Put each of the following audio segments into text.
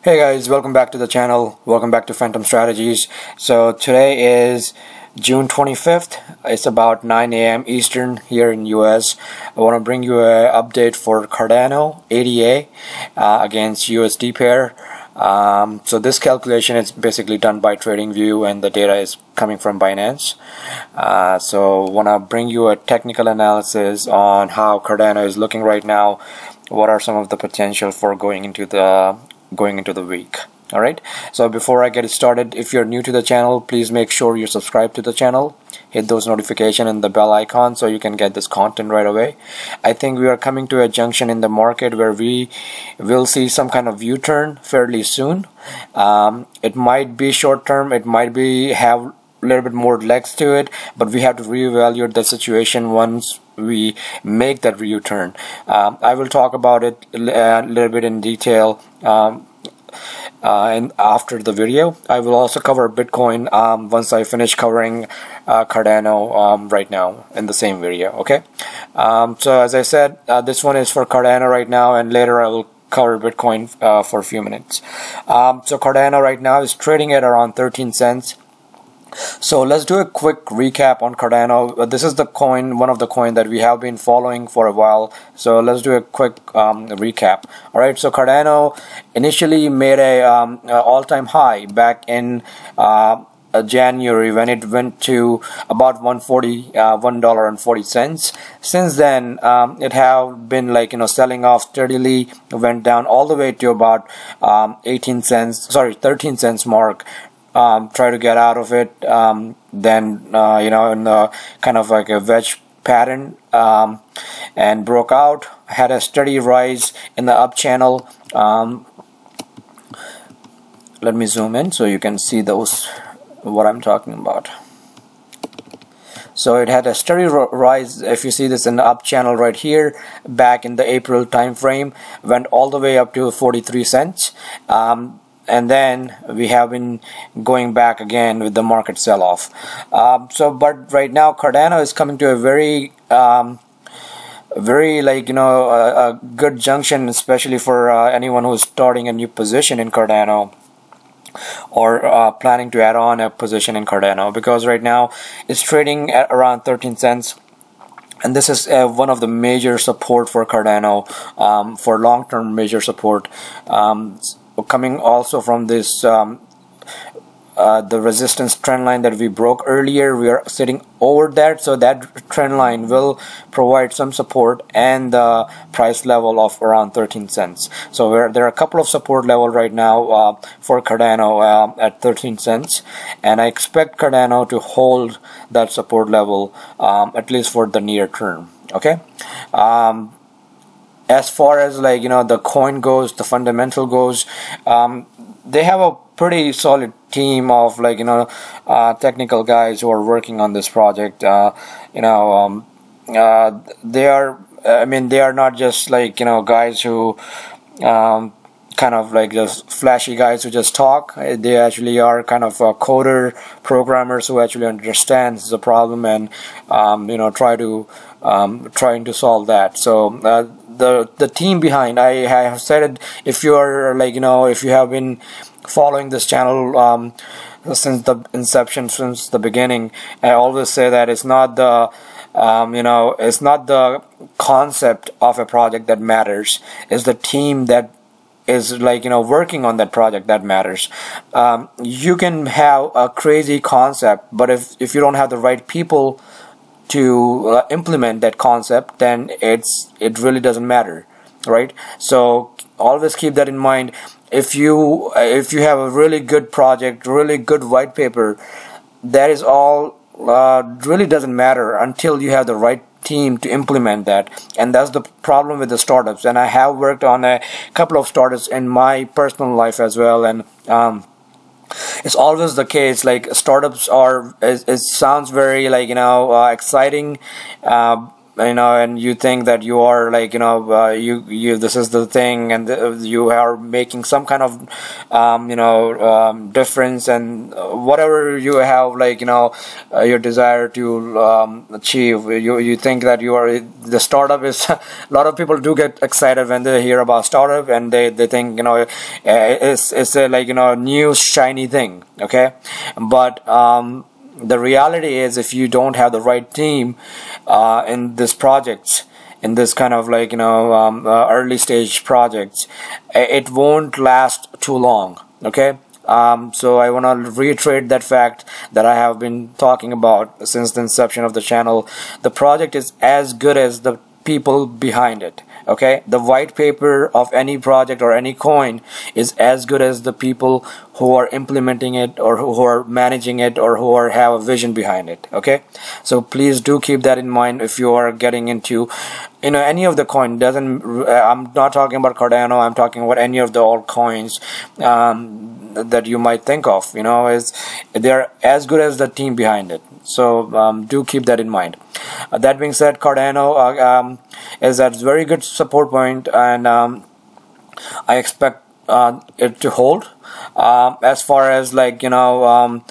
Hey guys, welcome back to the channel. Welcome back to Phantom.Strategies. So today is June 25th. It's about 9 a.m. Eastern here in US. I want to bring you an update for Cardano ADA against USD pair. So this calculation is basically done by TradingView and the data is coming from Binance. So want to bring you a technical analysis on how Cardano is looking right now. What are some of the potential for going into the week. Alright, so before I get started, if you're new to the channel, please make sure you subscribe to the channel, hit those notifications and the bell icon so you can get this content right away. I think we are coming to a junction in the market where we will see some kind of U-turn fairly soon. It might be short term, it might be have a little bit more legs to it, but we have to reevaluate the situation once we make that U-turn. I will talk about it a little bit in detail and after the video. I will also cover Bitcoin once I finish covering Cardano right now in the same video. Okay, so as I said, this one is for Cardano right now, and later I will cover Bitcoin for a few minutes. So Cardano right now is trading at around 13 cents. So let's do a quick recap on Cardano. This is the coin, one of the coin that we have been following for a while. So let's do a quick recap. All right. So Cardano initially made a all-time high back in January when it went to about $1.40. Since then, it have been selling off steadily. Went down all the way to about 13 cents mark. Try to get out of it, then in the kind of like a wedge pattern, and broke out, had a steady rise in the up channel. Let me zoom in so you can see what I'm talking about. So it had a steady rise. If you see this in the up channel right here, back in the April time frame, went all the way up to 43 cents. And then we have been going back again with the market sell-off. But right now Cardano is coming to a very a good junction, especially for anyone who's starting a new position in Cardano or planning to add on a position in Cardano, because right now it's trading at around 13 cents. And this is one of the major support for Cardano, for long-term major support. Coming also from this the resistance trend line that we broke earlier, we are sitting over that, so that trend line will provide some support and the price level of around 13 cents. So there are a couple of support level right now for Cardano at 13 cents, and I expect Cardano to hold that support level at least for the near term. Okay. As far as the coin goes, the fundamental goes, they have a pretty solid team of technical guys who are working on this project. They are they are not just guys who kind of just flashy guys who just talk. They actually are kind of coder programmers who actually understands the problem and trying to solve that. So the team behind, I have said it, if you are if you have been following this channel since the inception, since the beginning, I always say that it's not the it's not the concept of a project that matters, it's the team that is working on that project that matters. You can have a crazy concept, but if you don't have the right people to implement that concept, then it really doesn't matter, right? So always keep that in mind. If you have a really good project, really good white paper, that is all really doesn't matter until you have the right team to implement that. And that's the problem with the startups, and I have worked on a couple of startups in my personal life as well, and it's always the case. Startups are, it sounds very exciting, and you think that you are like, you this is the thing, and you are making some kind of difference, and whatever you have, like, your desire to achieve, you think that you are the startup is a lot of people do get excited when they hear about startup, and they think, it's a, like, new shiny thing. Okay, but the reality is, if you don't have the right team in this projects, in this kind of, like, early stage projects, it won't last too long. Okay, so I want to reiterate that fact that I have been talking about since the inception of the channel. The project is as good as the people behind it. Okay, the white paper of any project or any coin is as good as the people who are implementing it, or who are managing it, or who have a vision behind it. Okay, so please do keep that in mind if you are getting into any of the coin. I'm not talking about Cardano, I'm talking about any of the altcoins that you might think of. Is they're as good as the team behind it. So do keep that in mind. That being said, Cardano is at very good support point, and I expect it to hold. As far as, like, when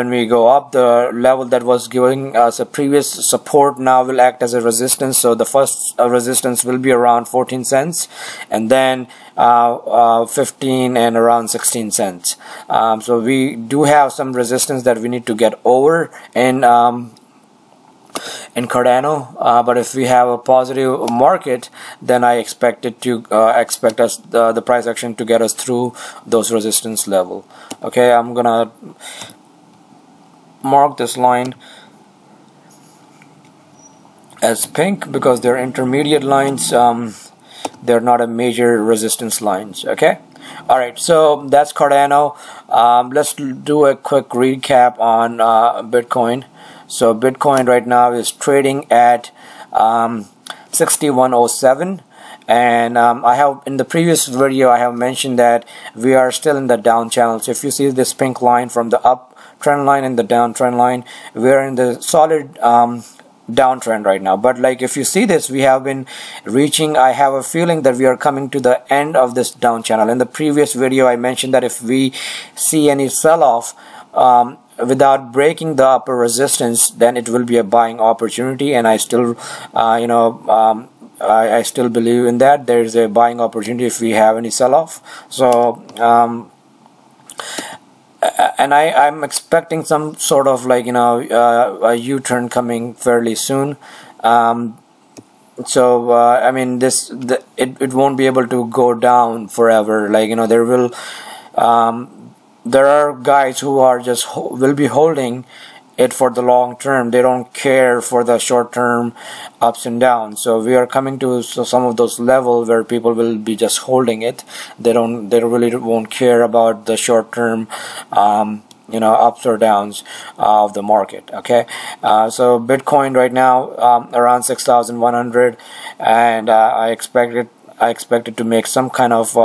we go up, the level that was giving us a previous support now will act as a resistance. So the first resistance will be around 14 cents, and then 15 and around 16 cents. So we do have some resistance that we need to get over in Cardano, but if we have a positive market, then I expect it to the price action to get us through those resistance level. Okay, I'm gonna mark this line as pink because they're intermediate lines. They're not a major resistance lines. Okay, all right, so that's Cardano. Let's do a quick recap on Bitcoin. So Bitcoin right now is trading at 6107, and I have, in the previous video, I have mentioned that we are still in the down channel. So if you see this pink line from the up trend line and the down trend line, we are in the solid downtrend right now. But like, if you see this, we have been reaching, I have a feeling that we are coming to the end of this down channel. In the previous video, I mentioned that if we see any sell-off without breaking the upper resistance, then it will be a buying opportunity, and I still I still believe in that. There is a buying opportunity if we have any sell-off. So and I'm expecting some sort of, like, a U-turn coming fairly soon. So I mean, it won't be able to go down forever. Like, there will there are guys who are will be holding it for the long term. They don't care for the short term ups and downs. So we are coming to some of those levels where people will be just holding it. They really won't care about the short term ups or downs of the market. Okay, so Bitcoin right now around 6,100, and I expect it to make some kind of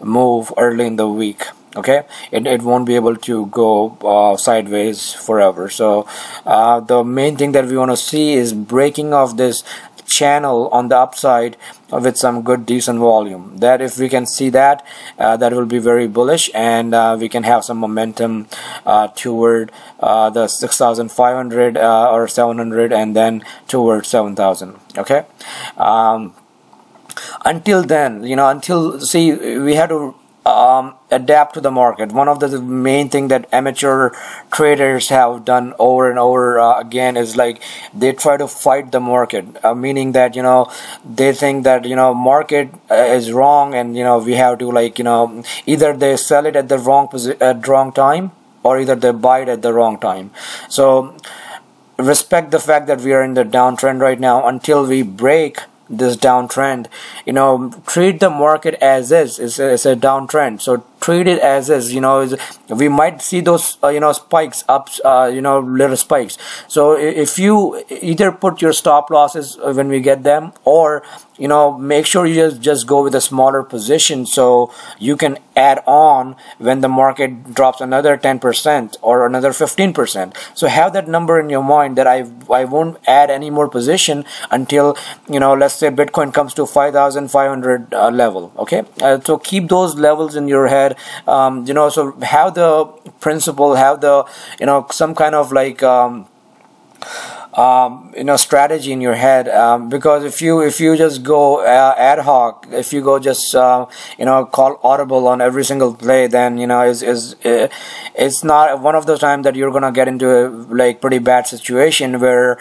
move early in the week. Okay, it won't be able to go sideways forever. So the main thing that we want to see is breaking of this channel on the upside with some good decent volume. That if we can see that, that will be very bullish, and we can have some momentum toward the 6,500 or 700, and then towards 7,000. Okay, until then, we have to adapt to the market. One of the main thing that amateur traders have done over and over again is, like, they try to fight the market, meaning that they think that market is wrong, and we have to, like, either they sell it at the wrong time, or either they buy it at the wrong time. So respect the fact that we are in the downtrend right now until we break this downtrend. Treat the market as is. It's a downtrend, so treat it as is. We might see those spikes up, little spikes. So if you either put your stop losses when we get them, or make sure you just go with a smaller position so you can add on when the market drops another 10% or another 15%. So have that number in your mind that I won't add any more position until let's say Bitcoin comes to 5,500 level. Okay, so keep those levels in your head. So have the principle, have the some kind of like strategy in your head, because if you just go ad hoc, if you go just call audible on every single play, then it's not one of those times that you're gonna get into a like pretty bad situation where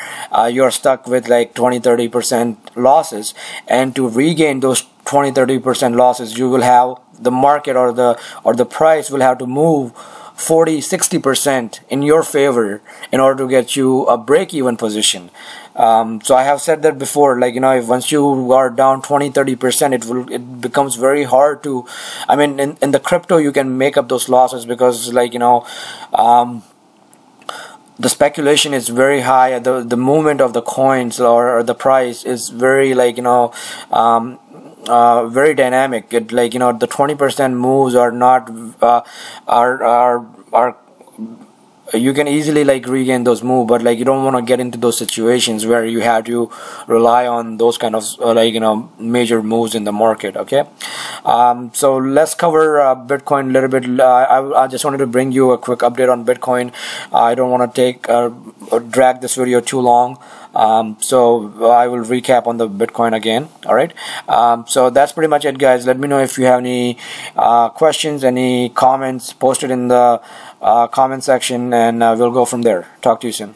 you're stuck with like 20-30% losses, and to regain those 20-30% losses, you will have the market or the price will have to move 40-60% in your favor in order to get you a break-even position. So I have said that before, like if once you are down 20-30%, it becomes very hard to, I mean, in the crypto you can make up those losses, because like the speculation is very high, the movement of the coins or the price is very like very dynamic. It like the 20% moves are not are you can easily like regain those moves, but like you don't want to get into those situations where you have to rely on those kind of major moves in the market. Okay, so let's cover Bitcoin a little bit. I just wanted to bring you a quick update on Bitcoin. I don't want to drag this video too long. So I will recap on the Bitcoin again. Alright, so that's pretty much it, guys. Let me know if you have any questions, any comments. Post it in the comment section, and we'll go from there. Talk to you soon.